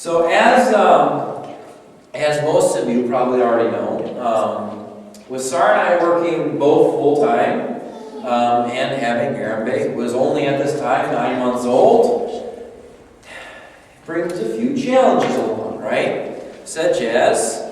So as most of you probably already know, with Sarah and I working both full-time and having Aaron was only at this time 9 months old, it brings a few challenges along, right? Such as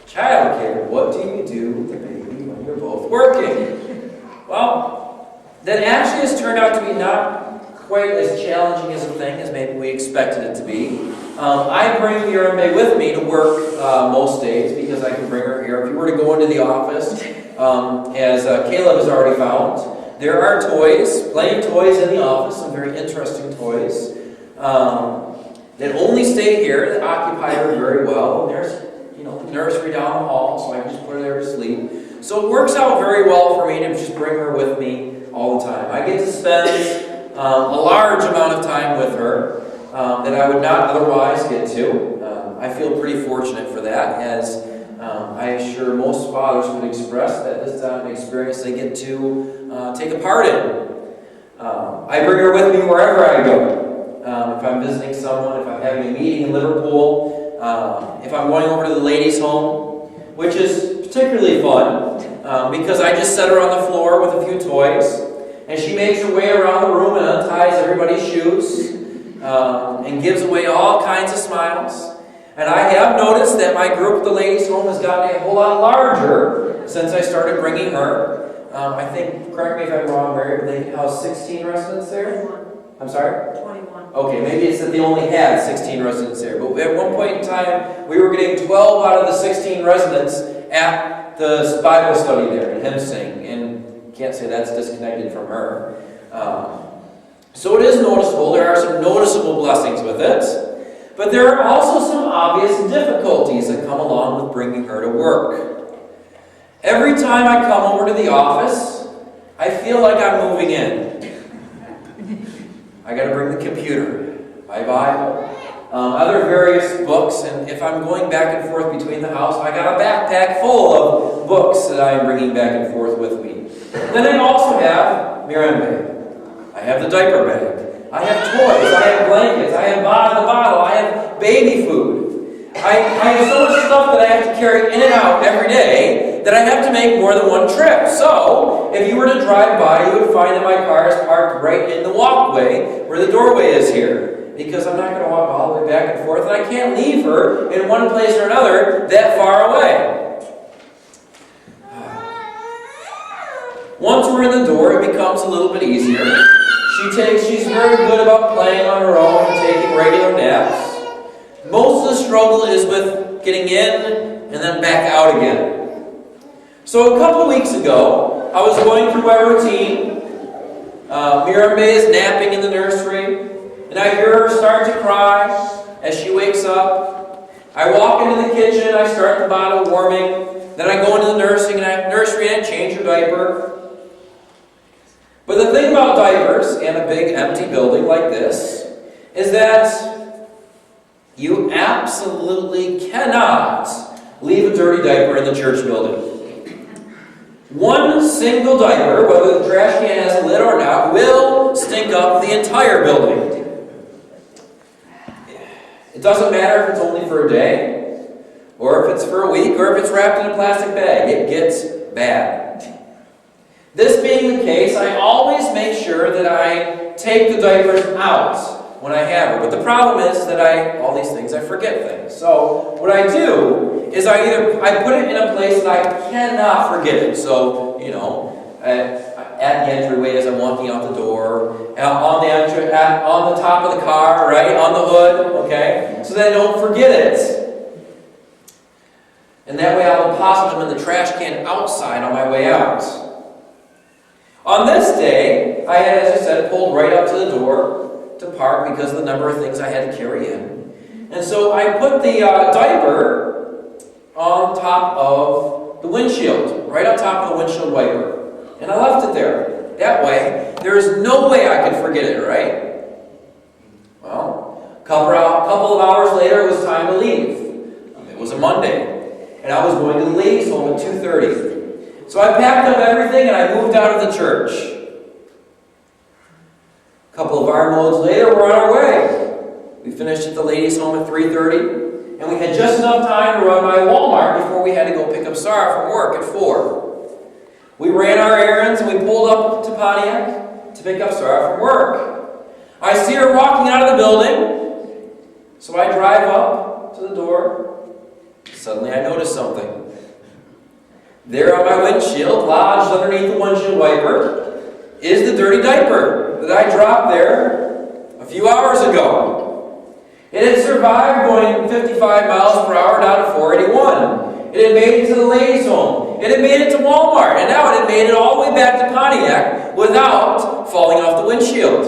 childcare. What do you do with the baby when you're both working? Well, that actually has turned out to be not quite as challenging as a thing as maybe we expected it to be. I bring Aaron with me to work most days because I can bring her here. If you were to go into the office, as Caleb has already found, there are toys, plenty of toys in the office, some very interesting toys that only stay here, that occupy her very well. And there's, the nursery down the hall, so I can just put her there to sleep. So it works out very well for me to just bring her with me all the time. I get to spend a large amount of time with her that I would not otherwise get to. I feel pretty fortunate for that, as I'm sure most fathers would express that this is not an experience they get to take a part in. I bring her with me wherever I go. If I'm visiting someone, if I'm having a meeting in Liverpool, if I'm going over to the ladies' home, which is particularly fun because I just set her on the floor with a few toys, and she makes her way around the room and unties everybody's shoes and gives away all kinds of smiles. And I have noticed that my group at the ladies' home has gotten a whole lot larger since I started bringing her. I think, correct me if I'm wrong, Mary, but they house 16 residents there? 21. I'm sorry? 21. Okay, maybe it's that they only had 16 residents there. But at one point in time, we were getting 12 out of the 16 residents at the Bible study there and hymn sing. And can't say that's disconnected from her. So it is noticeable. There are some noticeable blessings with it. But there are also some obvious difficulties that come along with bringing her to work. Every time I come over to the office, I feel like I'm moving in. I got to bring the computer, my Bible, other various books, and if I'm going back and forth between the house, I got a backpack full of books that I'm bringing back and forth with me. Then I also have Miranda. I have the diaper bag. I have toys. I have blankets. I have the bottle. I have baby food. I have so much stuff that I have to carry in and out every day that I have to make more than one trip. So, if you were to drive by, you would find that my car is parked right in the walkway where the doorway is here. Because I'm not going to walk all the way back and forth, and I can't leave her in one place or another that far away. Once we're in the door, it becomes a little bit easier. She's very good about playing on her own and taking regular naps. Most of the struggle is with getting in and then back out again. So a couple of weeks ago, I was going through my routine. Miranda is napping in the nursery, and I hear her start to cry as she wakes up. I walk into the kitchen, I start the bottle warming, then I go into the nursery and change her diaper. But the thing about diapers and a big empty building like this is that you absolutely cannot leave a dirty diaper in the church building. One single diaper, whether the trash can has a lid or not, will stink up the entire building. It doesn't matter if it's only for a day, or if it's for a week, or if it's wrapped in a plastic bag. It gets bad. This being the case, I always make sure that I take the diapers out when I have her. But the problem is that I forget things. So what I do is I put it in a place that I cannot forget it. So, at the entryway as I'm walking out the door, on the top of the car, right, on the hood, okay, so that I don't forget it. And that way I'll deposit them in the trash can outside on my way out. On this day, I had, as I said, pulled right up to the door to park because of the number of things I had to carry in. And so I put the diaper on top of the windshield, right on top of the windshield wiper. And I left it there. That way, there is no way I could forget it, right? Well, a couple of hours later, it was time to leave. It was a Monday, and I was going to the ladies' home at 2:30. So I packed up everything and I moved out of the church. A couple of armloads later, we're on our way. We finished at the ladies' home at 3:30, and we had just enough time to run by Walmart before we had to go pick up Sarah from work at 4. We ran our errands and we pulled up to Pontiac to pick up Sarah from work. I see her walking out of the building, so I drive up to the door. Suddenly I notice something. There on my windshield, lodged underneath the windshield wiper, is the dirty diaper that I dropped there a few hours ago. It had survived going 55 miles per hour down to 481. It had made it to the ladies' home. It had made it to Walmart. And now it had made it all the way back to Pontiac without falling off the windshield.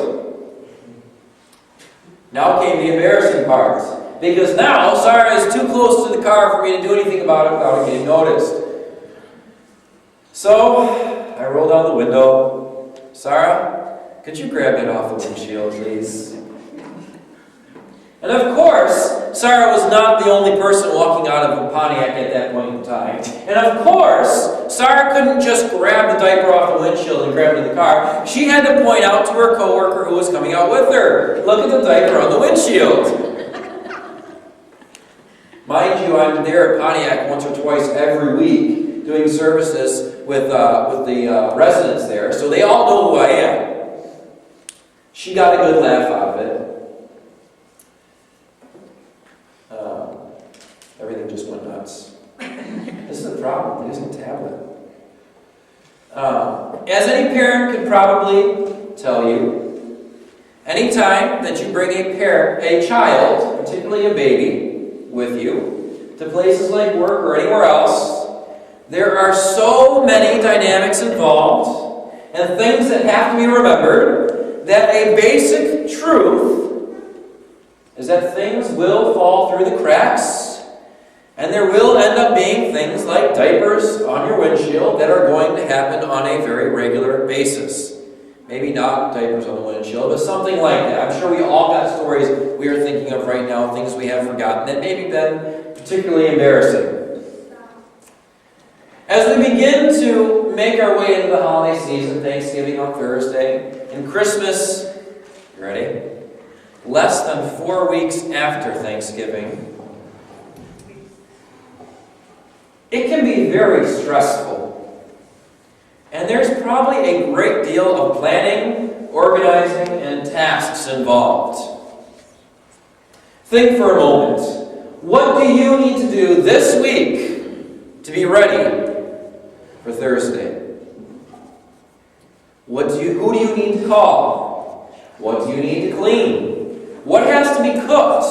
Now came the embarrassing part. Because now Sarah is too close to the car for me to do anything about it without it getting noticed. So, I roll down the window. Sarah, could you grab that off the windshield, please? And of course, Sarah was not the only person walking out of a Pontiac at that point in time. And of course, Sarah couldn't just grab the diaper off the windshield and grab it in the car. She had to point out to her coworker who was coming out with her, look at the diaper on the windshield. Mind you, I'm there at Pontiac once or twice every week doing services with the residents there, so they all know who I am. She got a good laugh out of it. Everything just went nuts. This is the problem, using a tablet. As any parent could probably tell you, anytime that you bring a child, particularly a baby, with you, to places like work or anywhere else, there are so many dynamics involved and things that have to be remembered that a basic truth is that things will fall through the cracks and there will end up being things like diapers on your windshield that are going to happen on a very regular basis. Maybe not diapers on the windshield, but something like that. I'm sure we all got stories we are thinking of right now, things we have forgotten that maybe been particularly embarrassing. As we begin to make our way into the holiday season, Thanksgiving on Thursday, and Christmas, you ready? Less than 4 weeks after Thanksgiving, it can be very stressful. And there's probably a great deal of planning, organizing, and tasks involved. Think for a moment. What do you need to do this week to be ready for Thursday? Who do you need to call? What do you need to clean? What has to be cooked?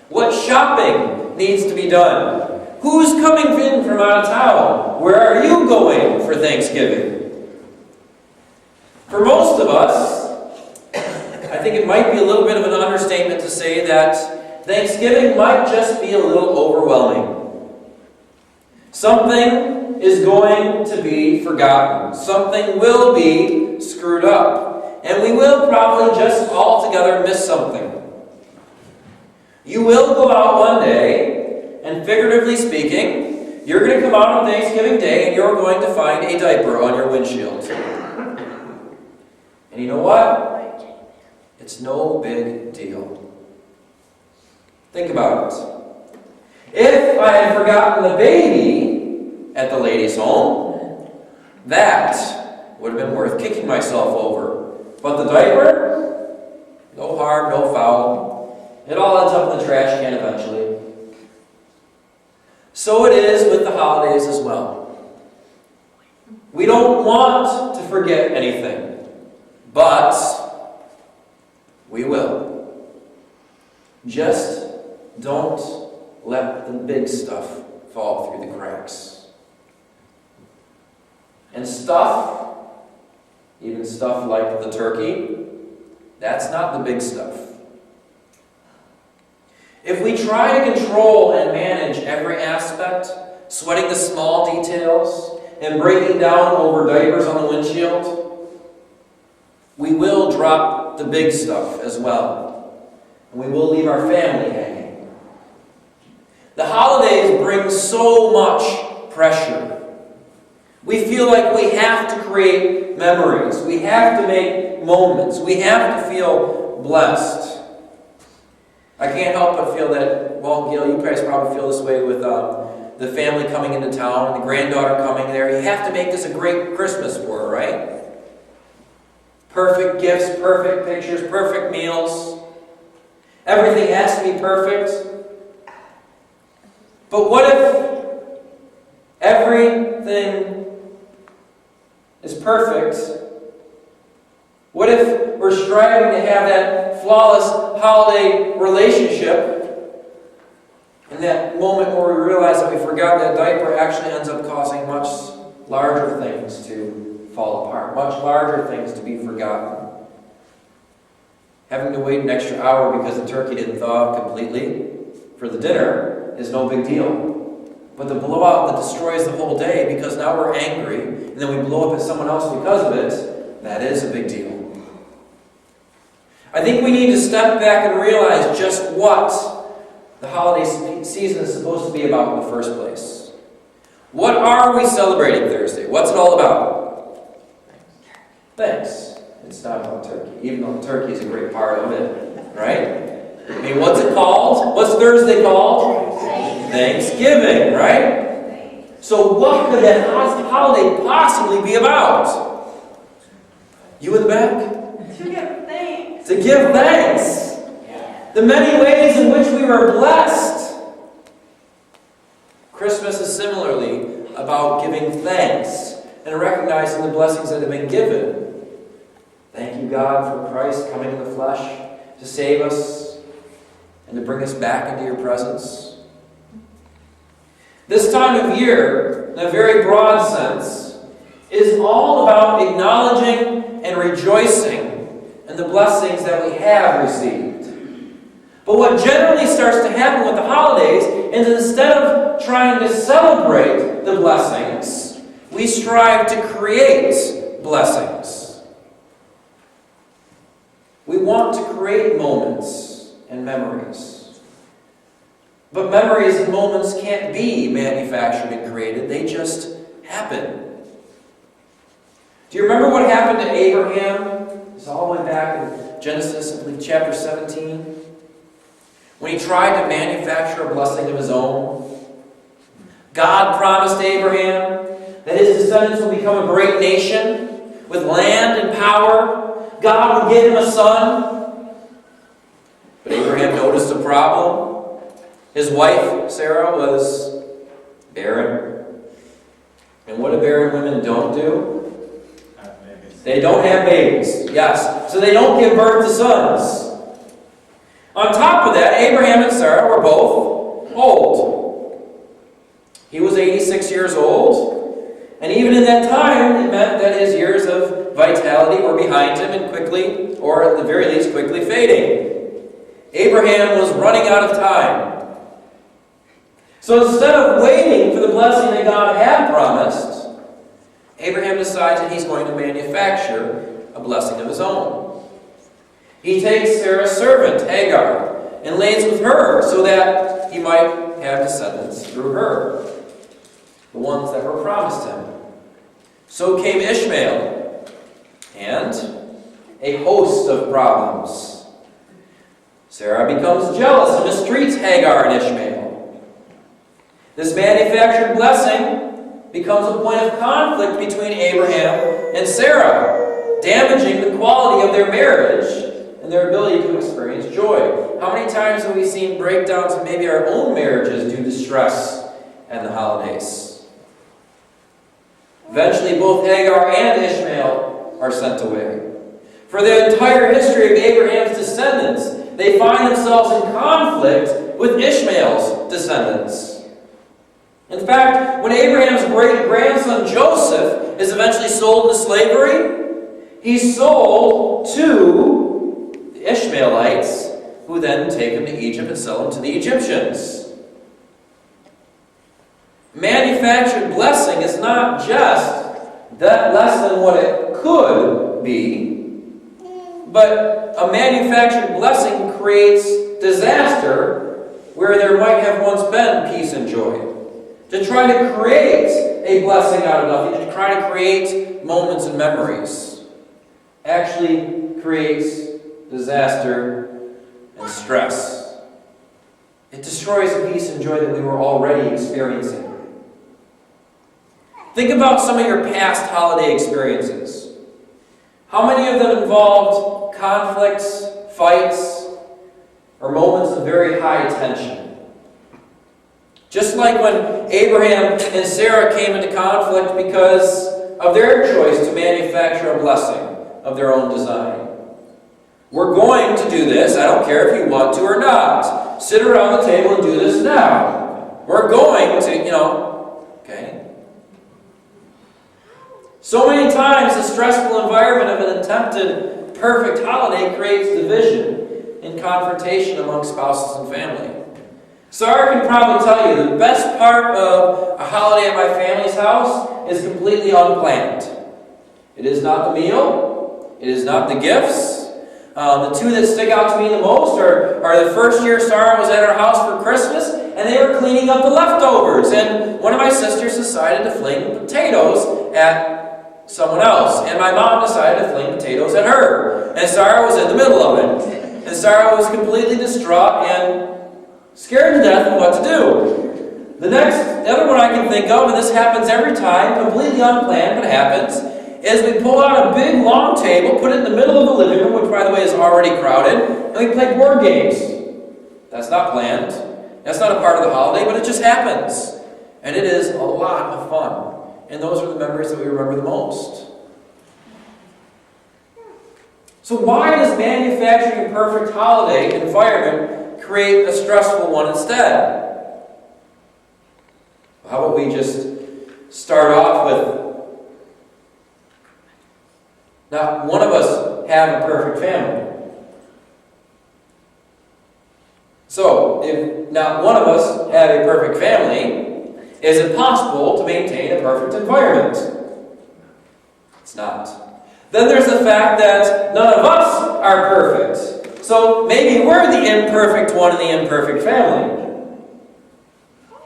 What shopping needs to be done? Who's coming in from out of town? Where are you going for Thanksgiving? For most of us, I think it might be a little bit of an understatement to say that Thanksgiving might just be a little overwhelming. Something is going to be forgotten. Something will be screwed up. And we will probably just altogether miss something. You will go out one day, and figuratively speaking, you're going to come out on Thanksgiving Day and you're going to find a diaper on your windshield. And you know what? It's no big deal. Think about it. If I had forgotten the baby at the ladies' home, that would have been worth kicking myself over. But the diaper? No harm, no foul. It all ends up in the trash can eventually. So it is with the holidays as well. We don't want to forget anything, but we will. Just don't let the big stuff fall through the cracks. And stuff, even stuff like the turkey, that's not the big stuff. If we try to control and manage every aspect, sweating the small details, and breaking down over diapers on the windshield, we will drop the big stuff as well. And we will leave our family hanging. The holidays bring so much pressure. We feel like we have to create memories. We have to make moments. We have to feel blessed. I can't help but feel that, well, you guys probably feel this way with the family coming into town, the granddaughter coming there. You have to make this a great Christmas for her, right? Perfect gifts, perfect pictures, perfect meals. Everything has to be perfect. But what if everything is perfect? What if we're striving to have that flawless holiday relationship, and that moment where we realize that we forgot that diaper actually ends up causing much larger things to fall apart, much larger things to be forgotten? Having to wait an extra hour because the turkey didn't thaw out completely for the dinner is no big deal. But the blowout that destroys the whole day because now we're angry, and then we blow up at someone else because of it, that is a big deal. I think we need to step back and realize just what the holiday season is supposed to be about in the first place. What are we celebrating Thursday? What's it all about? Thanks. It's not about turkey, even though turkey is a great part of it, right? I mean, what's it called? What's Thursday called? Thanksgiving, right? So what could that holiday possibly be about? You in the back? To give thanks. To give thanks. The many ways in which we were blessed. Christmas is similarly about giving thanks and recognizing the blessings that have been given. Thank you, God, for Christ coming in the flesh to save us and to bring us back into your presence. This time of year, in a very broad sense, is all about acknowledging and rejoicing in the blessings that we have received. But what generally starts to happen with the holidays is instead of trying to celebrate the blessings, we strive to create blessings. We want to create moments and memories. But memories and moments can't be manufactured and created. They just happen. Do you remember what happened to Abraham? It's all the way back in Genesis, I believe, chapter 17. When he tried to manufacture a blessing of his own. God promised Abraham that his descendants will become a great nation with land and power. God would give him a son. But Abraham noticed a problem. His wife, Sarah, was barren. And what do barren women don't do? They don't have babies. Yes. So they don't give birth to sons. On top of that, Abraham and Sarah were both old. He was 86 years old, and even in that time, it meant that his years of vitality were behind him and quickly, or at the very least, quickly fading. Abraham was running out of time. So instead of waiting for the blessing that God had promised, Abraham decides that he's going to manufacture a blessing of his own. He takes Sarah's servant, Hagar, and lays with her so that he might have descendants through her, the ones that were promised him. So came Ishmael, and a host of problems. Sarah becomes jealous and mistreats Hagar and Ishmael. This manufactured blessing becomes a point of conflict between Abraham and Sarah, damaging the quality of their marriage and their ability to experience joy. How many times have we seen breakdowns in maybe our own marriages due to stress and the holidays? Eventually, both Hagar and Ishmael are sent away. For the entire history of Abraham's descendants, they find themselves in conflict with Ishmael's descendants. In fact, when Abraham's great-grandson Joseph is eventually sold into slavery, he's sold to the Ishmaelites, who then take him to Egypt and sell him to the Egyptians. Manufactured blessing is not just that less than what it could be, but a manufactured blessing creates disaster where there might have once been peace and joy. To try to create a blessing out of nothing, to try to create moments and memories, actually creates disaster and stress. It destroys the peace and joy that we were already experiencing. Think about some of your past holiday experiences. How many of them involved conflicts, fights, or moments of very high tension? Just like when Abraham and Sarah came into conflict because of their choice to manufacture a blessing of their own design. We're going to do this. I don't care if you want to or not. Sit around the table and do this now. We're going to, okay. So many times the stressful environment of an attempted perfect holiday creates division and confrontation among spouses and family. Sarah can probably tell you the best part of a holiday at my family's house is completely unplanned. It is not the meal. It is not the gifts. The two that stick out to me the most are the first year Sarah was at our house for Christmas, and they were cleaning up the leftovers. And one of my sisters decided to fling potatoes at someone else. And my mom decided to fling potatoes at her. And Sarah was in the middle of it. And Sarah was completely distraught and scared to death of what to do. The other one I can think of, and this happens every time, completely unplanned, but happens, is we pull out a big long table, put it in the middle of the living room, which by the way is already crowded, and we play board games. That's not planned. That's not a part of the holiday, but it just happens. And it is a lot of fun. And those are the memories that we remember the most. So why does manufacturing a perfect holiday environment create a stressful one instead? How about we just start off with, not one of us have a perfect family. So, if not one of us have a perfect family, is it possible to maintain a perfect environment? It's not. Then there's the fact that none of us are perfect. So maybe we're the imperfect one in the imperfect family.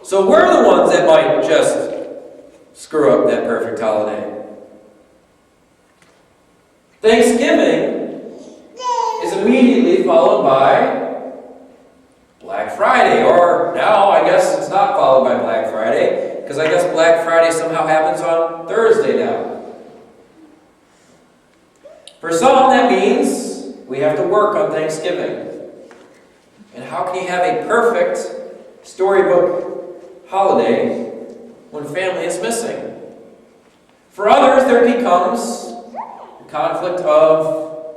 So we're the ones that might just screw up that perfect holiday. Thanksgiving is immediately followed by Black Friday, or now I guess it's not followed by Black Friday, because I guess Black Friday somehow happens on Thursday now. For some, that means we have to work on Thanksgiving. And how can you have a perfect storybook holiday when family is missing? For others, there becomes conflict of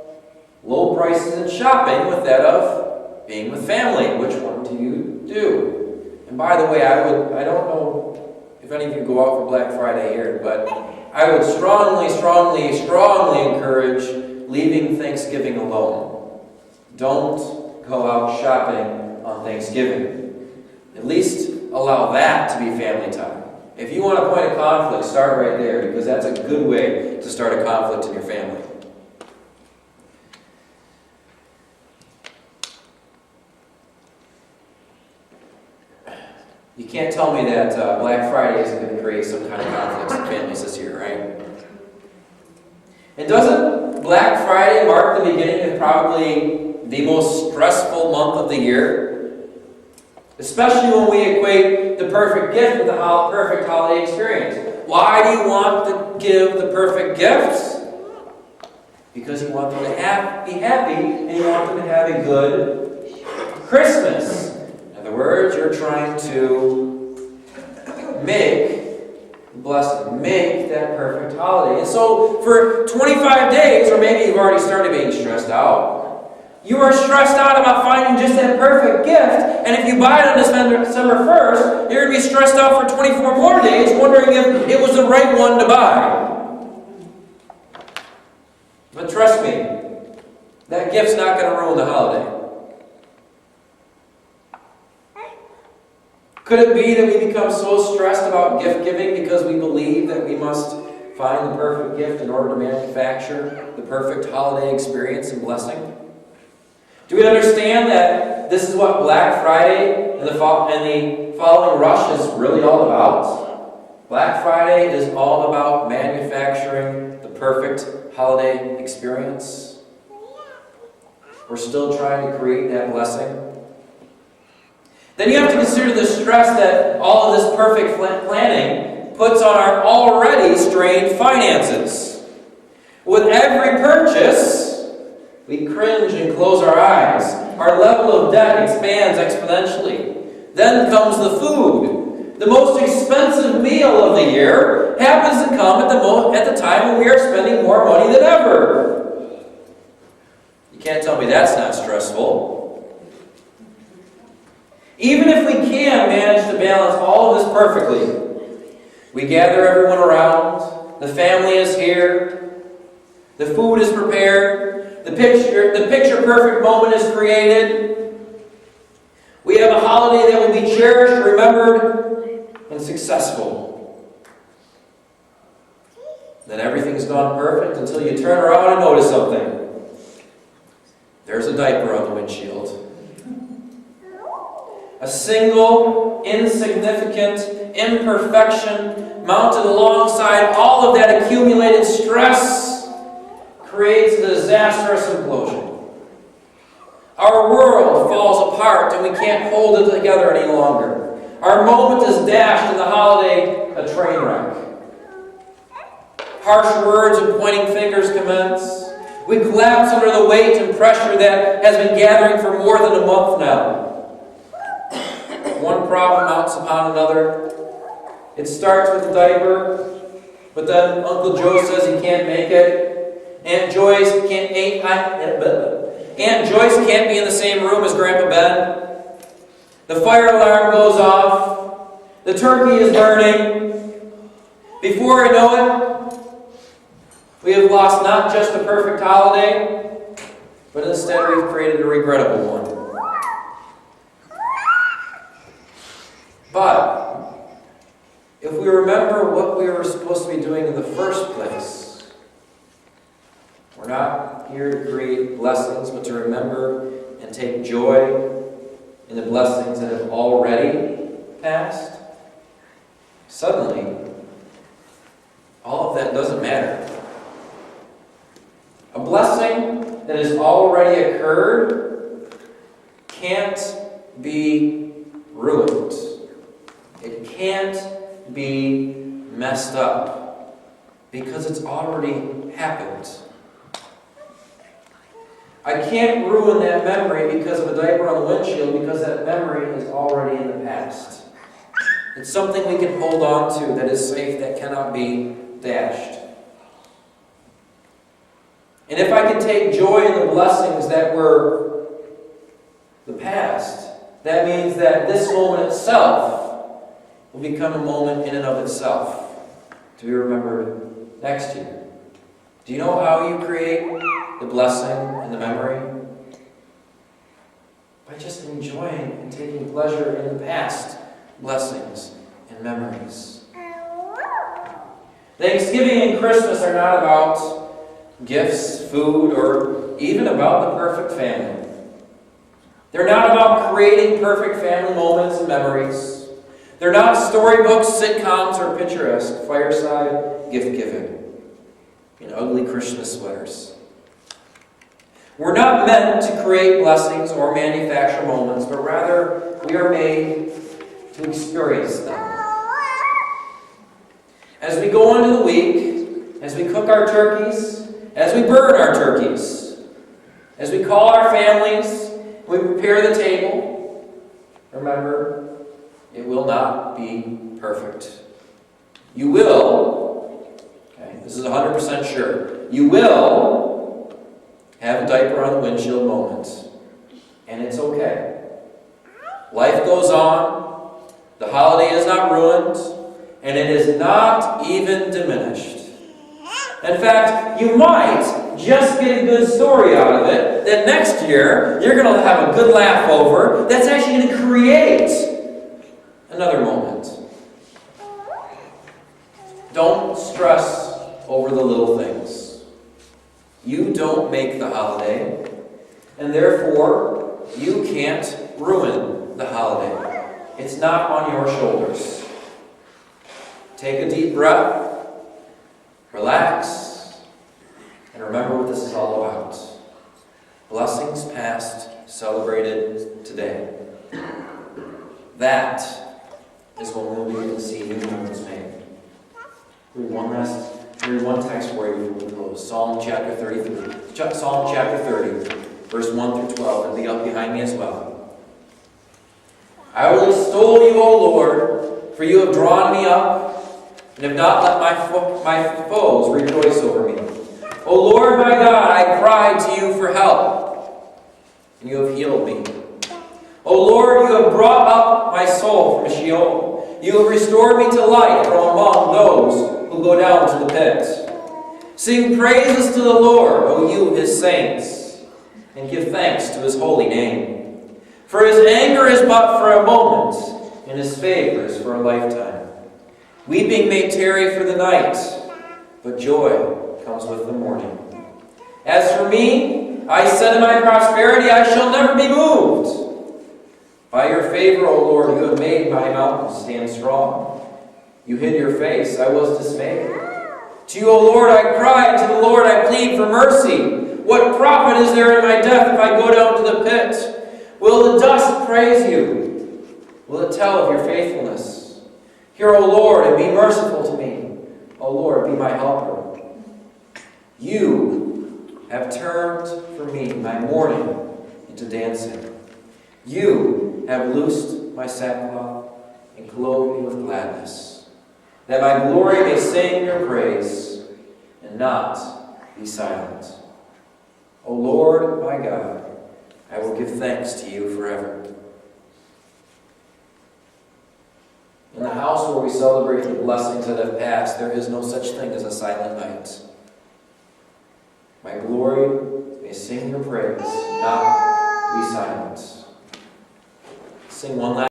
low prices in shopping with that of being with family. Which one do you do? And by the way, I don't know if any of you go out for Black Friday here, but I would strongly encourage leaving Thanksgiving alone. Don't go out shopping on Thanksgiving. At least allow that to be family time. If you want a point of conflict, start right there, because that's a good way to start a conflict in your family. You can't tell me that Black Friday isn't going to create some kind of conflicts in families this year, right? And doesn't Black Friday mark the beginning of probably the most stressful month of the year? Especially when we equate the perfect gift with the perfect holiday experience. Why do you want to give the perfect gifts? Because you want them to be happy, and you want them to have a good Christmas. In other words, you're trying to make that perfect holiday. And so for 25 days, or maybe you've already started being stressed out, you are stressed out about finding just that perfect gift, and if you buy it on December 1st, you're going to be stressed out for 24 more days, wondering if it was the right one to buy. But trust me, that gift's not going to ruin the holiday. Could it be that we become so stressed about gift giving because we believe that we must find the perfect gift in order to manufacture the perfect holiday experience and blessing? Do we understand that this is what Black Friday and the following rush is really all about? Black Friday is all about manufacturing the perfect holiday experience. We're still trying to create that blessing. Then you have to consider the stress that all of this perfect planning puts on our already strained finances. With every purchase, we cringe and close our eyes. Our level of debt expands exponentially. Then comes the food. The most expensive meal of the year happens to come at the time when we are spending more money than ever. You can't tell me that's not stressful. Even if we can manage to balance all of this perfectly, we gather everyone around, the family is here, the food is prepared, the picture perfect moment is created. We have a holiday that will be cherished, remembered, and successful. Then everything's gone perfect until you turn around and notice something. There's a diaper on the windshield. A single, insignificant imperfection mounted alongside all of that accumulated stress creates a disastrous implosion. Our world falls apart and we can't hold it together any longer. Our moment is dashed in the holiday, a train wreck. Harsh words and pointing fingers commence. We collapse under the weight and pressure that has been gathering for more than a month now. One problem mounts upon another. It starts with the diaper, but then Uncle Joe says he can't make it. Aunt Joyce can't be in the same room as Grandpa Ben. The fire alarm goes off. The turkey is burning. Before I know it, we have lost not just a perfect holiday, but instead we've created a regrettable one. But if we remember what we were supposed to be doing in the first place, we're not here to create blessings, but to remember and take joy in the blessings that have already passed, suddenly, all of that doesn't matter. A blessing that has already occurred can't be ruined. It can't be messed up because it's already happened. I can't ruin that memory because of a diaper on the windshield because that memory is already in the past. It's something we can hold on to that is safe, that cannot be dashed. And if I can take joy in the blessings that were the past, that means that this moment itself will become a moment in and of itself to be remembered next year. Do you know how you create the blessing and the memory? By just enjoying and taking pleasure in the past blessings and memories. Thanksgiving and Christmas are not about gifts, food, or even about the perfect family. They're not about creating perfect family moments and memories. They're not storybooks, sitcoms, or picturesque fireside gift-giving in ugly Christmas sweaters. We're not meant to create blessings or manufacture moments, but rather we are made to experience them. As we go into the week, as we cook our turkeys, as we burn our turkeys, as we call our families, we prepare the table, remember, it will not be perfect. You will, okay, this is 100% sure, you will have a diaper on the windshield moment. And it's okay. Life goes on, the holiday is not ruined, and it is not even diminished. In fact, you might just get a good story out of it that next year you're going to have a good laugh over that's actually going to create another moment. Don't stress over the little things. You don't make the holiday, and therefore you can't ruin the holiday. It's not on your shoulders. Take a deep breath, relax, and remember what this is all about. Blessings past, celebrated today. That is when we'll begin to see new moments made. Read one text for you before we close. Psalm chapter 30, verse 1 through 12, and be up behind me as well. I will extol you, O Lord, for you have drawn me up, and have not let my foes rejoice over me. O Lord my God, I cried to you for help, and you have healed me. O Lord, you have brought up my soul from Sheol. You have restored me to life from among those who go down to the pit. Sing praises to the Lord, O you his saints, and give thanks to his holy name. For his anger is but for a moment, and his favor is for a lifetime. Weeping may tarry for the night, but joy comes with the morning. As for me, I said in my prosperity, I shall never be moved. By your favor, O Lord, you have made my mountains stand strong. You hid your face, I was dismayed. To you, O Lord, I cry, to the Lord I plead for mercy. What profit is there in my death if I go down to the pit? Will the dust praise you? Will it tell of your faithfulness? Hear, O Lord, and be merciful to me. O Lord, be my helper. You have turned for me my mourning into dancing. You have loosed my sackcloth and clothed me with gladness, that my glory may sing your praise and not be silent. O Lord, my God, I will give thanks to you forever. In the house where we celebrate the blessings that have passed, there is no such thing as a silent night. My glory may sing your praise, not be silent. Sing one last